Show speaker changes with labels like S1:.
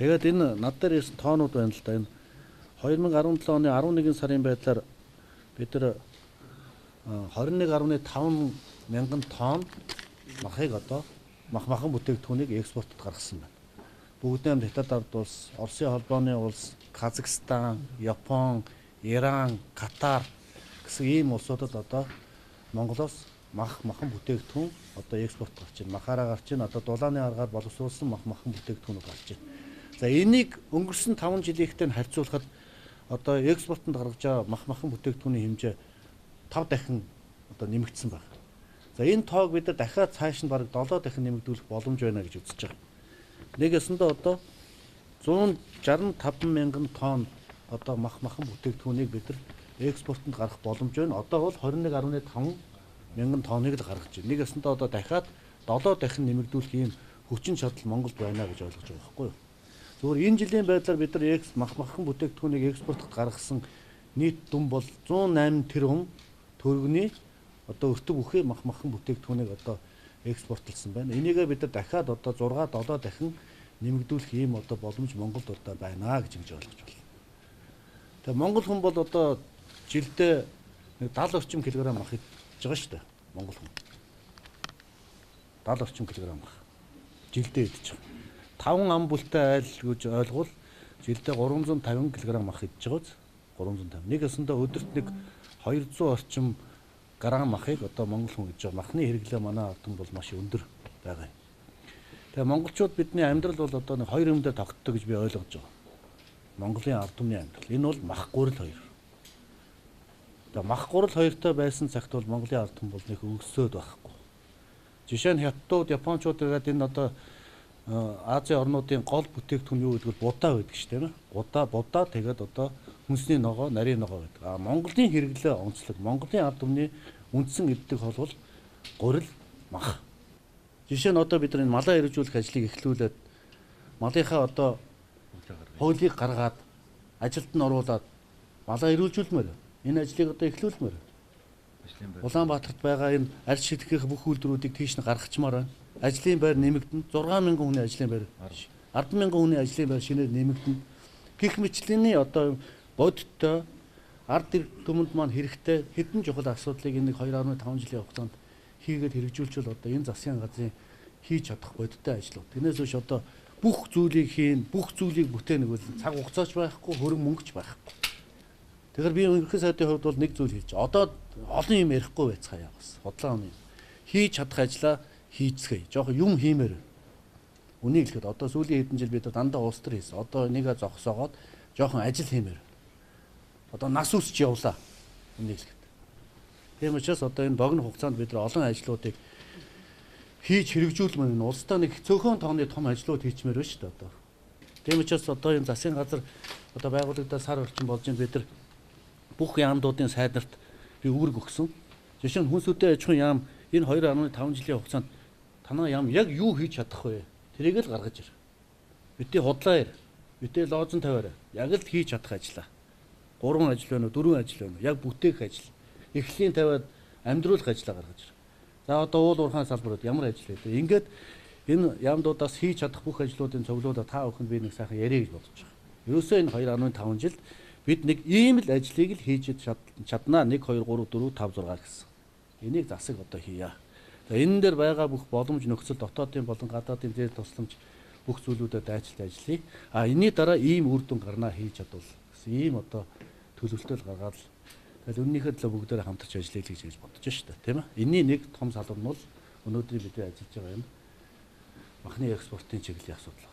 S1: Тэгээд энэ над дээр ирсэн тоонууд байна л да. Энэ 2017 оны 11 сарын байдлаар бид нар 21.5 мянган тонн махыг одоо махан бүтээгдэхүүнийг экспортод гаргасан байна. Бүгднээм хятад ард улс, Оросын холбооны улс, Казахстан, Япон, Иран, Катар гэсэн ийм улсуудад одоо Монголоос махан бүтээгдэхүүн одоо экспорт гарч байна. Махаараа гарч байна. Одоо дулааны аргаар боловсруулсан махан бүтээгдэхүүнүүд гарч байна. За энийг өнгөрсөн 5 жилийнхтэй харьцуулахад одоо экспортод гаргаж байгаа махан бүтээгдэхүүний хэмжээ 5 дахин одоо нэмэгдсэн байна. За энэ тоог бид нар дахиад цааш нь бараг 7 дахин нэмэгдүүлэх боломж байна гэж үзэж байгаа. Нэгэсэндээ одоо 165 мянган тонн одоо махан бүтээгдэхүүнийг бид нар экспортод гаргах боломж байна. Одоо бол 21.5 мянган тонныг л гаргаж байна. Нэгэсэндээ одоо дахиад 7 дахин нэмэгдүүлэх ийм хүчин чадал Монголд байна гэж ойлгож байгаа байхгүй юу? Зөвхөн энэ жилийн байдлаар бид нар махан бүтээгдэхүүнийг экспортод гаргасан нийт дүн бол 108 тэрбум төгрөгийн одоо өртөг бүхий махан бүтээгдэхүүнийг одоо экспортлсон байна. Энийгээ бид нар дахиад одоо 6-7 дахин нэмэгдүүлэх ийм одоо боломж Монголд одоо байна гэж ойлгож байна. Тэгээ Монгол хүн бол одоо жилдээ 70 орчим килограмм мах идж байгаа шүү дээ. Монгол хүн 70 орчим килограмм мах жилдээ идж байгаа. 5 ам бүлтэй айл гэж ойлгвол жилдээ 350 кг мах идж байгааз 350. Нэгэсэндээ өдөрт нэг 200 орчим грамм махыг одоо монгол хүн идж байгаа. Махны хэрэглээ манай ард түмэнд бол маш өндөр байгаа юм. Тэгээ монголчууд бидний амьдрал бол одоо нэг хоёр юмдаа тогтдог гэж би ойлгож байгаа. Монголын ард түмний амьдрал. Энэ бол мах гурил хоёр. Тэгээ мах гурил хоёртой байсан цагт бол Монголын ард түмэн бол нэг өнгөсөөд байхгүй. Жишээ нь хятадууд, японочууд гэдэг энэ одоо Азийн орнуудын гол бүтээгдэхүүн юу гэдэг бол будаа байдаг шүү дээ. Будаа тэгээд одоо хүнсний ногоо, нарийн ногоо гэдэг. Монголын хэрэглээ онцлог, Монголын ард түмний үндсэн эддэг хол бол гурил, мах. Жишээ нь одоо бид нар энэ малаа хэрэгжүүлэх ажлыг эхлүүлээд малынхаа одоо хуулийг гаргаад ажилд нь оруулаад малаа эрүүлжүүлмээр. Энэ ажлыг одоо эхлүүлмээр. Улаанбаатарт байгаа энэ арьс шидэхэх бүх үйлдвэрүүдийг тийш нь гаргачмаар байна. Ажлын байр нэмэгдэнэ. 60000 хүний ажлын байр, 100000 хүний ажлын байр шинээр нэмэгдэнэ. Гэх мэтлэний одоо бодиттой ард түмэнд маань хэрэгтэй хэдэн чухал асуудлыг энэ 2.5 жилийн хугацаанд хийгээд хэрэгжүүлчихвэл одоо энэ засгийн газрын хийж чадах бодиттой ажлууд. Тэрнээс биш одоо бүх зүйлийг хийн, бүх зүйлийг бүтээнэ гэвэл цаг хугацаач байхгүй, хөрөнгө мөнгөч байхгүй. Тэгэхээр би ерөнхий сайдын хувьд бол нэг зүйл хэлж. Одоо олон юм ярихгүй байцгаая бас. Худлаа юм. Хийж чадах ажлаа хийцгээе. Жохон юм хиймээр. Үнийг хэлэхэд одоо сүүлийн хэдэн жил бид дандаа улс төр хийсэн. Одоо энийгээ зогсоогоод жохон ажил хиймээр. Одоо нас үсч явлаа. Үнийг хэлэхэд. Тийм учраас одоо энэ богино хугацаанд бид нар олон ажлуудыг хийж хэрэгжүүлмээр энэ улстай нэг цөөхөн тооны том ажлууд хийчмээр байна шүү дээ одоо. Тийм учраас одоо энэ засгийн газар одоо байгуулагдаад сар орчим болж байна бид нар бүх яамдуудын сайднарт би үүрэг өгсөн. Жишээ нь хүнсүдээ аж ахуйн яам энэ 2.5 жилийн хугацаанд танаа яам яг юу хийж чадах вэ? Тэрийг л гаргаж ир. Бидний худлаа ир. Бидний лоозон тавиараа. Яг л хийж чадах ажиллаа. 3 ажил байна уу, 4 ажил байна уу? Яг бүтээх ажил. Эхлэлийн тавиад амьдруулах ажиллаа гаргаж ир. За одоо уул уурхайн салбарууд ямар ажил вэ? Ингээд энэ яамдуудаас хийж чадах бүх ажлуудын цуглуулаа та бүхэнд би нэг сайхан ярих гэж бодож байгаа. Ерөөсөө энэ 2.5 жилд бид нэг ийм л ажлыг л хийж чаднаа 1 2 3 4 5 6 гэсэн. Энийг засаг одоо хийя. Тэгээ энэ дээр байгаа бүх боломж нөхцөл дотоодын болон гадаадын дээр тусламж бүх зүйлүүдэд дайчилт ажиллая. Энэний дараа ийм үр дүн гарнаа хийж чадвал гэсэн ийм одоо төлөвлөлтөд гаргаад л тэгэл үннийхээ төлөө бүгдээрээ хамтарч ажиллая гэж бодож шүү дээ, тийм ээ. Энэний нэг том салбар нь бол өнөөдөр бидний ажиллаж байгаа юм махны экспортын чиглэлийн асуудал.